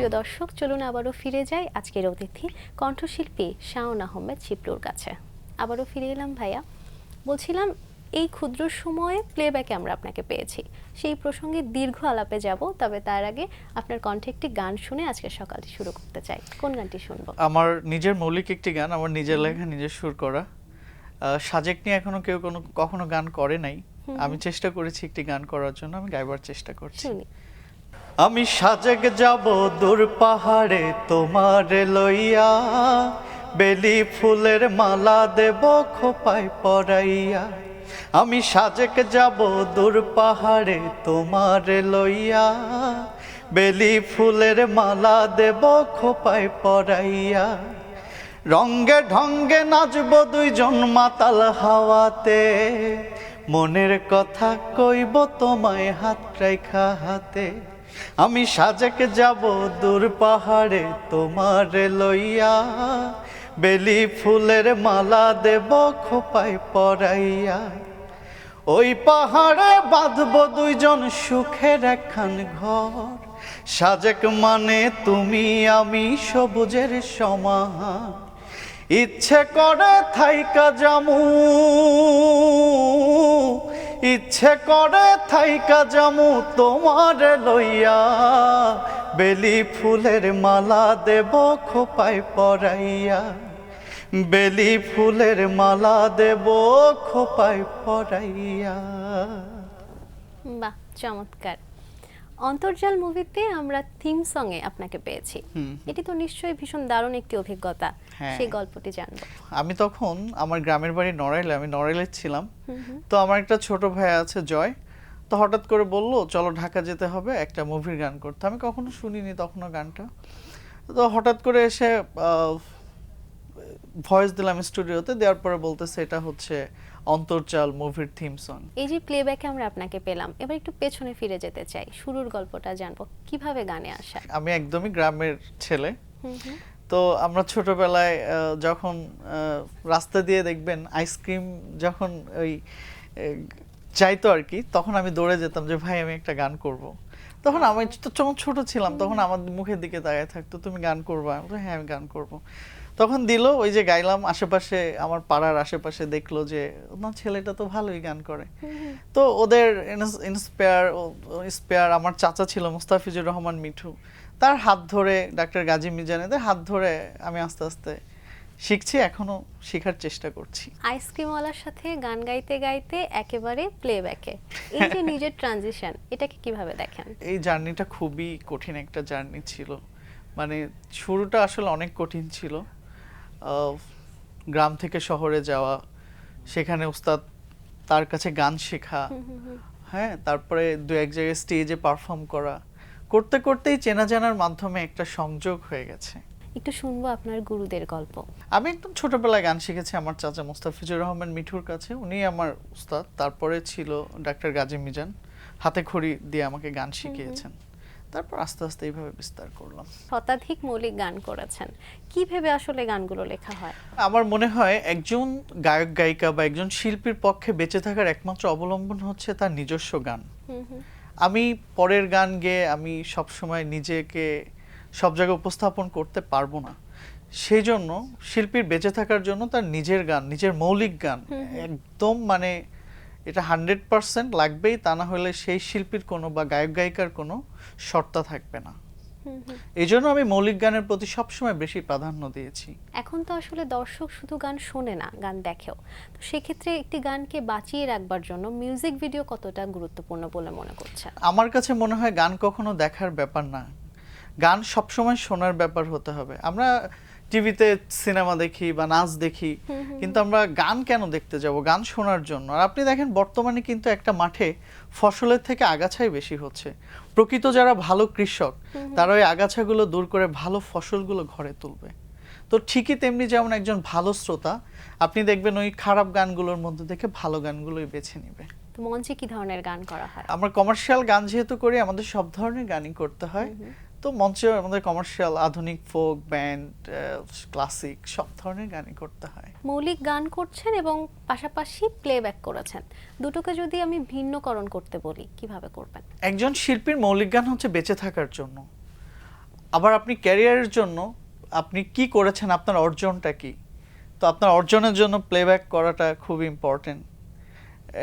প্রিয় দর্শক, চলুন আবারও ফিরে যাই আজকের অতিথি কণ্ঠশিল্পী শাওন আহমেদ শিপলুর কাছে। আবারও ফিরে এলাম ভাইয়া, বলছিলাম এই ক্ষুদ্র সময়ে প্লেব্যাকে আমরা আপনাকে পেয়েছি, সেই প্রসঙ্গে দীর্ঘ আলাপে যাব, তবে তার আগে আপনার কণ্ঠে একটি গান শুনে আজকে সকালটি শুরু করতে চাই। কোন গানটি শুনবো? আমার নিজের মৌলিক একটি গান, আমার নিজের লেখা, নিজের সুর করা। সাজেক নিয়ে এখনো কেউ কখনো গান করে নাই। আমি চেষ্টা করেছি একটি গান করার জন্য, আমি গাইবার চেষ্টা করছি। আমি সাজেক যাব দূর পাহাড়ে তোমার লইয়া, বেলি ফুলের মালা দেব খোপায় পরাইয়া। আমি সাজেক যাব দূর পাহাড়ে তোমার লইয়া, বেলি ফুলের মালা দেব খোপায় পরাইয়া। রঙ্গে ঢঙ্গে নাচব দুইজন মাতাল হাওয়াতে, মনের কথা কইব তোমায় হাত রাইখা হাতে। আমি সাজেক যাব দূর পাহাড়ে তোমার লইয়া, বেলি ফুলের মালা দেব খোপায় পরাইয়া। ওই পাহাড়ে বাঁধব দুইজন সুখের একখান ঘর, সাজেক মানে তুমি আমি সবুজের সমাহার। ইচ্ছে করে থাইকা জামু, ইচ্ছে করে থাইকা জামু তোমার লইয়া, বেলি ফুলের মালা দেব খোপায় পরাইয়া। বেলি ফুলের মালা দেব খোপায় পরাইয়া। বাহ, চমৎকার। অন্তর্জাল মুভিতে আমরা থিম সঙ্গে আপনাকে পেয়েছি, এটি তো নিশ্চয়ই ভীষণ দারুণ একটি অভিজ্ঞতা। সেই গল্পটি জানবো। আমি তখন আমার গ্রামের বাড়ি নড়াইলে, আমি নড়াইলে ছিলাম। তো আমার একটা ছোট ভাই আছে জয়, তো হঠাৎ করে বললো চলো ঢাকা যেতে হবে, একটা মুভির গান করতে। আমি কখনো শুনিনি তখনও গানটা, তো হঠাৎ করে এসে ভয়েস দিলাম স্টুডিওতে, দেওয়ার পরে বলতেছে এটা হচ্ছে অন্তর্জাল মুভির থিম সং। এই যে প্লেব্যাকে আমরা আপনাকে পেলাম, এবার একটু পেছনে ফিরে যেতে চাই, শুরুর গল্পটা জানবো, কিভাবে গানে আসা? আমি একদমই গ্রামের ছেলে। তো আমরা ছোটবেলায় যখন রাস্তা দিয়ে দেখবেন আইসক্রিম যখন ওই চাইতো আর কি, তখন আমি দৌড়ে যেতাম যে ভাই আমি একটা গান করব। তখন আমি তো যখন ছোট ছিলাম তখন আমার মুখের দিকে তাকিয়ে থাকতো, তুমি গান করবা? আমি বললাম হ্যাঁ আমি গান করব। তখন দিল, ওই যে গাইলাম, আশেপাশে আমার পাড়ার আশেপাশে দেখলো যে না ছেলেটা তো ভালোই গান করে। তো ওদের ইন্সপায়ার আমার চাচা ছিল মুস্তাফিজুর রহমান মিঠু, তার হাত ধরে, ডাক্তার গাজী মিজানেদের হাত ধরে আমি আস্তে আস্তে শিখছি, এখনো শেখার চেষ্টা করছি। আইসক্রিমওয়ালার সাথে গান গাইতে গাইতে একেবারে প্লেব্যাকে, এই যে নিজের ট্রানজিশন, এটাকে কিভাবে দেখেন? এই জার্নিটা খুবই কঠিন একটা জার্নি ছিল, মানে শুরুটা আসলে অনেক কঠিন ছিল। গ্রাম থেকে শহরে যাওয়া, সেখানে উস্তাদ তার কাছে গান শেখা, হ্যাঁ, তারপরে দু এক জায়গায় স্টেজে পারফর্ম করা, করতে করতেই চেনা জানার মাধ্যমে একটা সংযোগ হয়ে গেছে। একটু শুনবো আপনার গুরুদের গল্প। আমি একদম ছোটবেলায় গান শিখেছি আমার চাচা মুস্তাফিজুর রহমান মিঠুর কাছে, উনি আমার উস্তাদ। তারপরে ছিল ডাক্তার গাজী মিজান, হাতে খড়ি দিয়ে আমাকে গান শিখিয়েছেন। তারপর আস্তে আস্তে এইভাবে বিস্তার করলাম। শতাধিক মৌলিক গান করেছেন, কি ভেবে আসলে গানগুলো লেখা হয়? আমার মনে হয় একজন গায়ক গায়িকা বা একজন শিল্পীর পক্ষে বেঁচে থাকার একমাত্র অবলম্বন হচ্ছে তার নিজস্ব গান। আমি পরের গান গেয়ে আমি সবসময় নিজেকে সব জায়গায় উপস্থাপন করতে পারবো না, সেই জন্য শিল্পীর বেঁচে থাকার জন্য তার নিজের গান, নিজের মৌলিক গান একদম মানে এটা 100% লাগবেই, তা না হলে সেই শিল্পীর কোনো বা গায়ক গায়িকার কোনো সত্তা থাকবে না। এই জন্য আমি মৌলিক গানের প্রতি সবসময় বেশি প্রাধান্য দিয়েছি। এখন তো আসলে দর্শক শুধু গান শোনে না, গান দেখেও। তো সেক্ষেত্রে একটি গানকে বাঁচিয়ে রাখবার জন্য মিউজিক ভিডিও কতটা গুরুত্বপূর্ণ বলে মনে করছেন? আমার কাছে মনে হয় গান কখনো দেখার ব্যাপার না, গান সবসময় শোনার ব্যাপার হতে হবে। আমরা টিভিতে সিনেমা দেখি বা নাচ দেখি, কিন্তু আমরা গান কেন দেখতে যাব? গান শোনার জন্য। আর আপনি দেখেন বর্তমানে কিন্তু একটা মাঠে ফসলের থেকে আগাছাই বেশি হচ্ছে। প্রকৃত যারা ভালো কৃষক তারা ওই আগাছাগুলো দূর করে ভালো ফসলগুলো ঘরে তুলবে। তো ঠিকই তেমনি যেমন একজন ভালো শ্রোতা, আপনি দেখবেন ওই খারাপ গানগুলোর মধ্যে থেকে ভালো গানগুলোই বেছে নিবে। তো মঞ্চে কি ধরনের গান করা হয়? আমরা কমার্শিয়াল গান যেহেতু করি, আমাদের সব ধরনের গানই করতে হয়। তো মঞ্চে আমাদের কমার্শিয়াল, আধুনিক, ফোক, ব্যান্ড, ক্লাসিক সব ধরনের গানই করতে হয়। মৌলিক গান করছেন এবং পাশাপাশি প্লেব্যাক করেছেন, দুটোকে যদি আমি ভিন্নকরণ করতে বলি কিভাবে করবেন? একজন শিল্পীর মৌলিক গান হচ্ছে বেঁচে থাকার জন্য, আবার আপনি ক্যারিয়ারের জন্য আপনি কি করেছেন, আপনার অর্জনটা কি। তো আপনার অর্জনের জন্য প্লেব্যাক করাটা খুব ইম্পর্টেন্ট,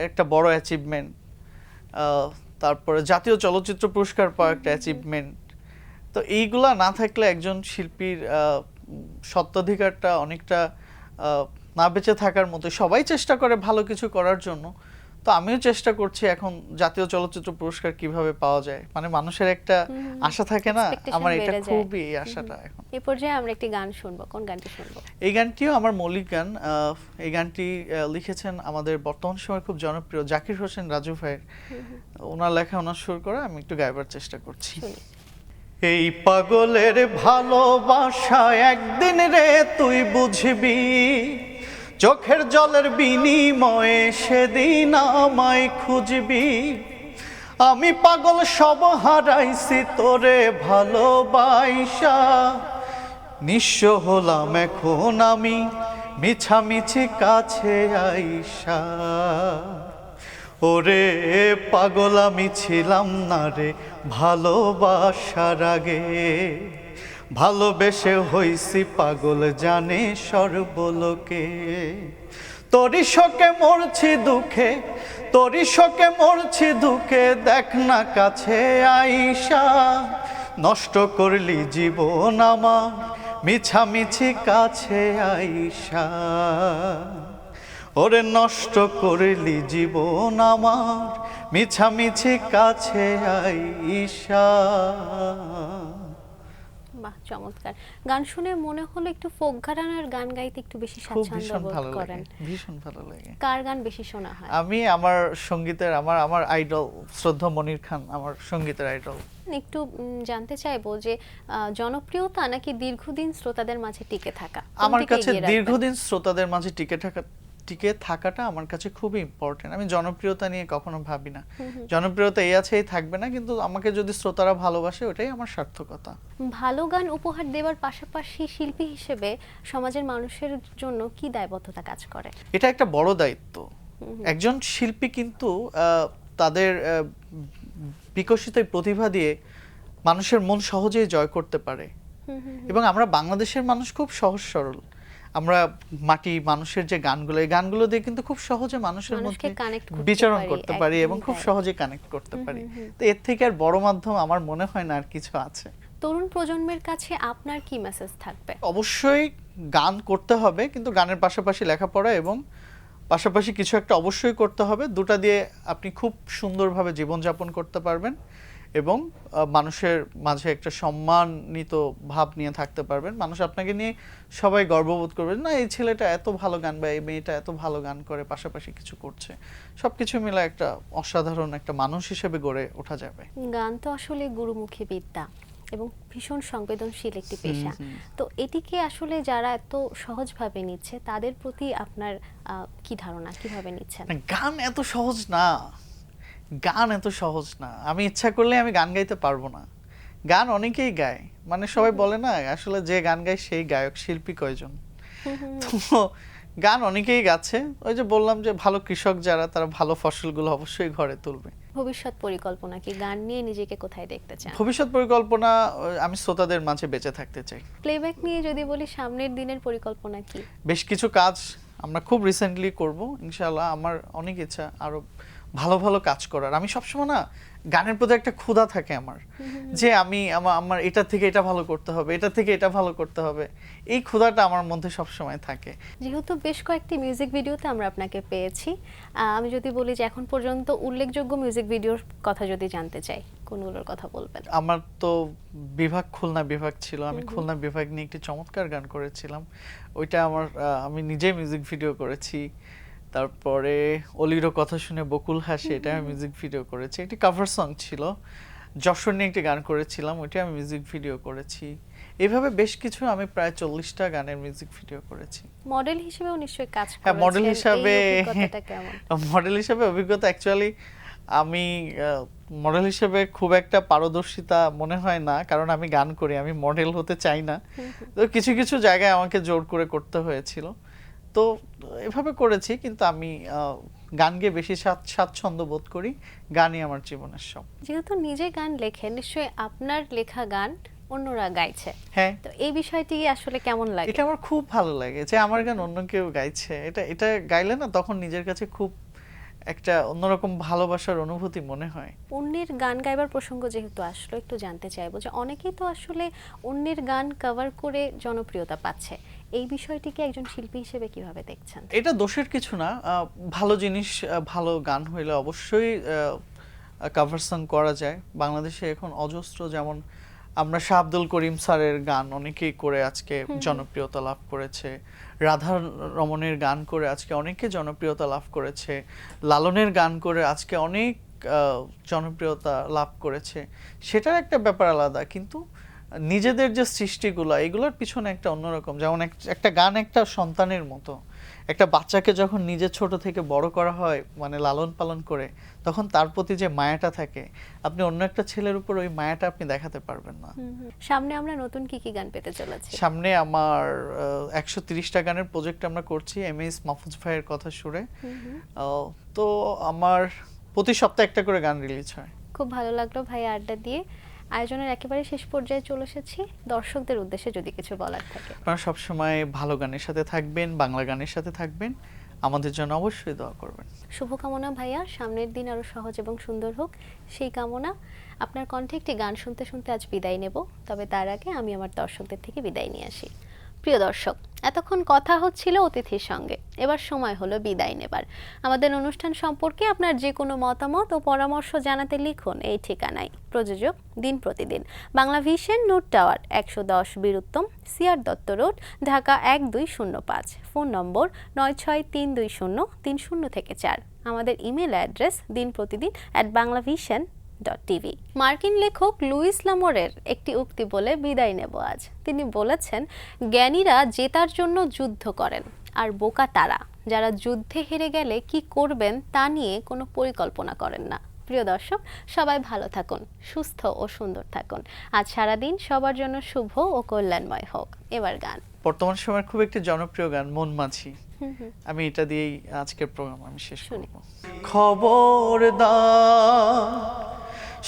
একটা বড় অ্যাচিভমেন্ট। তারপরে জাতীয় চলচ্চিত্র পুরস্কার পাওয়া একটা অ্যাচিভমেন্ট। তো এইগুলা না থাকলে একজন শিল্পীর স্বত্বাধিকারটা অনেকটা না বেঁচে থাকার মতো। সবাই চেষ্টা করে ভালো কিছু করার জন্য, তো আমিও চেষ্টা করছি এখন জাতীয় চলচ্চিত্র পুরস্কার কিভাবে পাওয়া যায়, মানে মানুষের একটা আশা থাকে না, আমার এটা খুবই এই আশাটা এখন। এই পর্যায়ে আমরা একটি গান শুনবো, কোন গানটি শুনবো? এই গানটিও আমার মৌলিক গান। এই গানটি লিখেছেন আমাদের বর্তমান সময়ে খুব জনপ্রিয় জাকির হোসেন রাজু ভাইয়ের। ওনার লেখা, ওনার সুর করা, আমি একটু গাইবার চেষ্টা করছি। এই পাগলের ভালোবাসা একদিন রে তুই বুঝবি, চোখের জলের বিনিময়ে সেদিন আমায় খুঁজবি। আমি পাগল সব হারাইছি তোরে ভালোবাসা, নিঃস্ব হলাম এখন আমি মিছামিছি কাছে আইসা। ওরে পাগল আমি ছিলাম না রে ভালোবাসার আগে, ভালোবেসে হইছি পাগল জানে সর্বলোকে। তোরি শোকে মরছি দুঃখে, তোরি শোকে মরছি দুঃখে, দেখ না কাছে আইসা। নষ্ট করলি জীবন আমার মিছামিছি কাছে আইসা। ওরে নষ্ট করলি জীবন আমার মিছামিছি কাছে আইসা। বাহ, চমৎকার। গান শুনে মনে হলো একটু ফোক ঘরানার গান গাইতে একটু বেশি স্বাচ্ছন্দ্য বোধ করেন। ভীষণ ভালো লাগে। কার গান বেশি শোনা হয়? আমি আমার সঙ্গীতের আমার আইডল শ্রদ্ধা মনির খান আমার সঙ্গীতের আইডল। একটু জানতে চাইবো যে জনপ্রিয়তা নাকি দীর্ঘদিন শ্রোতাদের মাঝে টিকে থাকা? আমার কাছে দীর্ঘদিন শ্রোতাদের মাঝে টিকে থাকাটা আমার কাছে খুবই ইম্পর্টেন্ট। আমি জনপ্রিয়তা নিয়ে কখনো ভাবি না। জনপ্রিয়তা এই আছে এই থাকবে না, কিন্তু আমাকে যদি শ্রোতারা ভালোবাসে ওটাই আমার সার্থকতা। ভালো গান উপহার দেওয়ার পাশাপাশি শিল্পী হিসেবে সমাজের মানুষের জন্য কি দায়বদ্ধতা কাজ করে? এটা একটা বড় দায়িত্ব। একজন শিল্পী কিন্তু তাদের বিকশিত প্রতিভা দিয়ে মানুষের মন সহজেই জয় করতে পারে। এবং আমরা বাংলাদেশের মানুষ খুব সহজ সরল। আমরা মাটি মানুষের যে গানগুলো, এই গানগুলো দিয়ে কিন্তু খুব সহজে মানুষের মধ্যে বিচরণ করতে পারি এবং খুব সহজে কানেক্ট করতে পারি। তো এর থেকে আর বড় মাধ্যম আমার মনে হয় না আর কিছু আছে। তরুণ প্রজন্মের কাছে আপনার কি মেসেজ থাকবে? অবশ্যই গান করতে হবে, কিন্তু গানের পাশাপাশি লেখাপড়া এবং পাশাপাশি কিছু একটা অবশ্যই করতে হবে। দুটা দিয়ে আপনি খুব সুন্দরভাবে জীবনযাপন করতে পারবেন এবং মানুষের মাঝে একটা সম্মানিত ভাব নিয়ে থাকতে পারবেন। মানুষ আপনাকে নিয়ে সবাই গর্ববোধ করবে, না এই ছেলেটা এত ভালো গান বা এই মেয়েটা এত ভালো গান করে, পাশাপাশি কিছু করছে। সবকিছু মিলে একটা অসাধারণ একটা মানুষ হিসেবে গড়ে ওঠা যাবে। গান তো আসলে গুরুমুখী বিদ্যা এবং ভীষণ সংবেদনশীল একটি পেশা। তো এটিকে আসলে যারা এত সহজভাবে নিচ্ছে তাদের প্রতি আপনার কি ধারণা, কিভাবে নিচ্ছেন? গান এত সহজ না, গান এত সহজ না। আমি ইচ্ছা করলে আমি গান গাইতে পারবো না। গান অনেকেই গায়, মানে সবাই বলে না আসলে যে গান গায় সেই গায়ক, শিল্পী কয়জন। তো গান অনেকেই গাচ্ছে। ওই যে বললাম যে ভালো কৃষক যারা, তারা ভালো ফসলগুলো অবশ্যই ঘরে তুলবে। ভবিষ্যৎ পরিকল্পনা কি? গান নিয়ে নিজেকে কোথায় দেখতে চান? ভবিষ্যৎ পরিকল্পনা, আমি শ্রোতাদের মাঝে বেঁচে থাকতে চাই। প্লেব্যাক নিয়ে যদি বলি, সামনের দিনের পরিকল্পনা কি? বেশ কিছু কাজ আমরা খুব রিসেন্টলি করব ইনশাআল্লাহ। আমার অনেক ইচ্ছা আরো ভালো ভালো কাজ করার। আমি সবসময় না গানের প্রতি একটা ক্ষুধা থাকে আমার, যে আমি আমার এটা থেকে এটা ভালো করতে হবে, এটা থেকে এটা ভালো করতে হবে। এই ক্ষুধাটা আমার মধ্যে সবসময় থাকে। যেহেতু বেশ কয়েকটি মিউজিক ভিডিওতে আমরা আপনাকে পেয়েছি, আমি যদি বলি যে এখন পর্যন্ত উল্লেখযোগ্য মিউজিক ভিডিওর কথা যদি জানতে চাই, কোনগুলোর কথা বলবেন? আমার তো খুলনা বিভাগ ছিল। আমি খুলনা বিভাগ নিয়ে একটি চমৎকার গান করেছিলাম। ওইটা আমি নিজে মিউজিক ভিডিও করেছি। তারপরে অলিরও কথা শুনে বকুল হাসে, এটা আমি মিউজিক ভিডিও করেছি। একটি কভার সং ছিল। যশোর নিয়ে একটি গান করেছিলাম, ওইটা আমি মিউজিক ভিডিও করেছি। এইভাবে বেশ কিছু, আমি প্রায় 40টা গানের মিউজিক ভিডিও করেছি। মডেল হিসেবেও নিশ্চয়ই কাজ করেছেন। হ্যাঁ, মডেল হিসাবে অভিজ্ঞতা অ্যাকচুয়ালি আমি মডেল হিসেবে খুব একটা পারদর্শিতা মনে হয় না, কারণ আমি গান করি, আমি মডেল হতে চাই না। তো কিছু কিছু জায়গায় আমাকে জোর করে করতে হয়েছিল, তো এভাবে করেছি। কিন্তু আমি গান গেয়ে বেশি স্বাচ্ছন্দ্য বোধ করি। গানই আমার জীবনের সব। যেহেতু নিজে গান লেখেন, নিশ্চয়ই আপনার লেখা গান অন্যরা গাইছে। হ্যাঁ, তো এই বিষয়টি আসলে কেমন লাগে? এটা আমার খুব ভালো লাগে যে আমার গান অন্য কেউ গাইছে। এটা গাইলে না তখন নিজের কাছে খুব একটা অন্যরকম ভালোবাসার অনুভূতি মনে হয়। অন্যের গান গাইবার প্রসঙ্গ যেহেতু আসলো, একটু জানতে চাইবো যে অনেকেই তো আসলে অন্যের গান কভার করে জনপ্রিয়তা পাচ্ছে। এই বিষয়টিকে একজন শিল্পী হিসেবে কিভাবে দেখছেন? এটা দোষের কিছু না। ভালো জিনিস, ভালো গান হইলে অবশ্যই কভার সং করা যায়। বাংলাদেশে এখন অজস্র, যেমন আমরা শাহ আব্দুল করিম স্যারের গান অনেকেই করে আজকে জনপ্রিয়তা লাভ করেছে। রাধা রমণের গান করে আজকে অনেকে জনপ্রিয়তা লাভ করেছে। লালনের গান করে আজকে অনেক জনপ্রিয়তা লাভ করেছে। সেটার একটা ব্যাপার আলাদা, কিন্তু নিজেদের যে সৃষ্টিগুলো এগুলোর পিছনে একটা অন্যরকম, যেমন একটা গান একটা সন্তানের মতো। একটা বাচ্চাকে যখন নিজে ছোট থেকে বড় করা হয়, মানে লালন পালন করে, তখন তার প্রতি যে মায়াটা থাকে, আপনি অন্য একটা ছেলের উপর ওই মায়াটা আপনি দেখাতে পারবেন না। সামনে আমরা নতুন কি কি গান পেতে চলেছি? সামনে আমার 130টা গানের প্রজেক্ট আমরা করছি এমএস মাহফুজ ভাইয়ের কথা সুরে। তো আমার প্রতি সপ্তাহে একটা করে গান রিলিজ হয়। খুব ভালো লাগলো ভাই আড্ডা দিয়ে। আয়োজনের একেবারে শেষ পর্যায়ে চলে এসেছি। দর্শকদের উদ্দেশ্যে যদি কিছু বলার থাকে। আপনারা সবসময় ভালো গানের সাথে থাকবেন, বাংলা গানের সাথে থাকবেন, আমাদের জন্য অবশ্যই দোয়া করবেন। শুভকামনা ভাইয়া, সামনের দিন আরো সহজ এবং সুন্দর হোক সেই কামনা। আপনার কণ্ঠে একটি গান শুনতে শুনতে আজ বিদায় নেব, তবে তার আগে আমি আমার দর্শকদের থেকে বিদায় নিয়ে আসি। প্রিয় দর্শক, এতক্ষণ কথা হচ্ছিল অতিথির সঙ্গে, এবার সময় হলো বিদায় নেবার। আমাদের অনুষ্ঠান সম্পর্কে আপনার যে কোনো মতামত ও পরামর্শ জানাতে লিখুন এই ঠিকানায়। প্রযোজক দিন প্রতিদিন, Bangla vision, note tower 110 Bir Uttom, CR Dutta road, Dhaka 1205। Phone নম্বর 96320303 আমাদের ইমেল অ্যাড্রেস dinprotidin@banglavision.tv। মার্কিন লেখক লুইস লামোরের একটি উক্তি বলে বিদায় নেব আজ। তিনি বলেছেন, জ্ঞানীরা জেতার জন্য যুদ্ধ করেন, আর বোকা তারা যারা যুদ্ধে হেরে গেলে কি করবেন তা নিয়ে কোনো পরিকল্পনা করেন না। প্রিয় দর্শক, সবাই ভালো থাকুন, সুস্থ ও সুন্দর থাকুন। আজ সারাদিন সবার জন্য শুভ ও কল্যাণময় হোক। এবার গান। বর্তমান সময়ের খুব একটি জনপ্রিয় গান মন মাঝি, আমি এটা দিয়েই আজকের প্রোগ্রাম আমি শেষ করব। খবরদার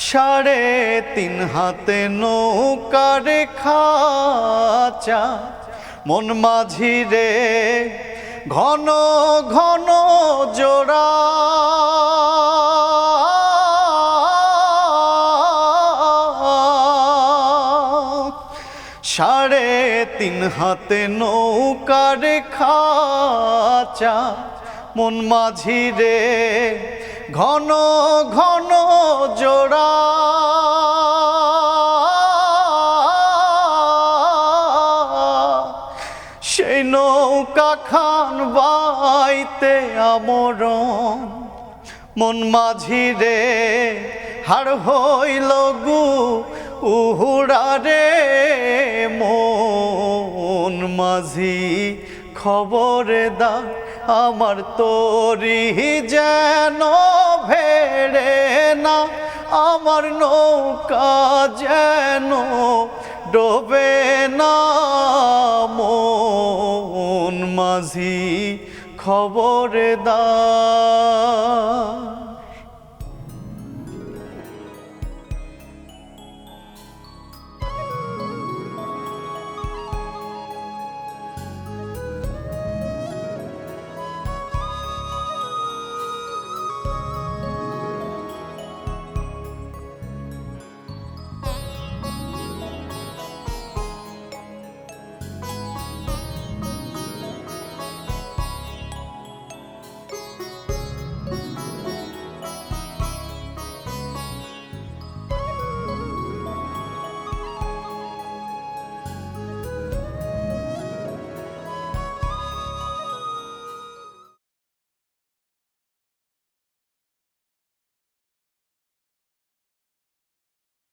3.5 হাতে নৌকার খাঁচা, মন মাঝি রে ঘন ঘন জোড়া, সাড়ে 3 হাতে নৌকার খাঁচা, মন মাঝি রে ঘন ঘন জোড়া, সেই নৌকা খান বাইতে আমরণ, মন মাঝি রে হার হইল গু উহুড়া রে, মন মাঝি খবরদার আমার তোরি যেন ভেড়ে না, আমার নৌকা যেন ডোবে না, মন মাঝি খবরদার।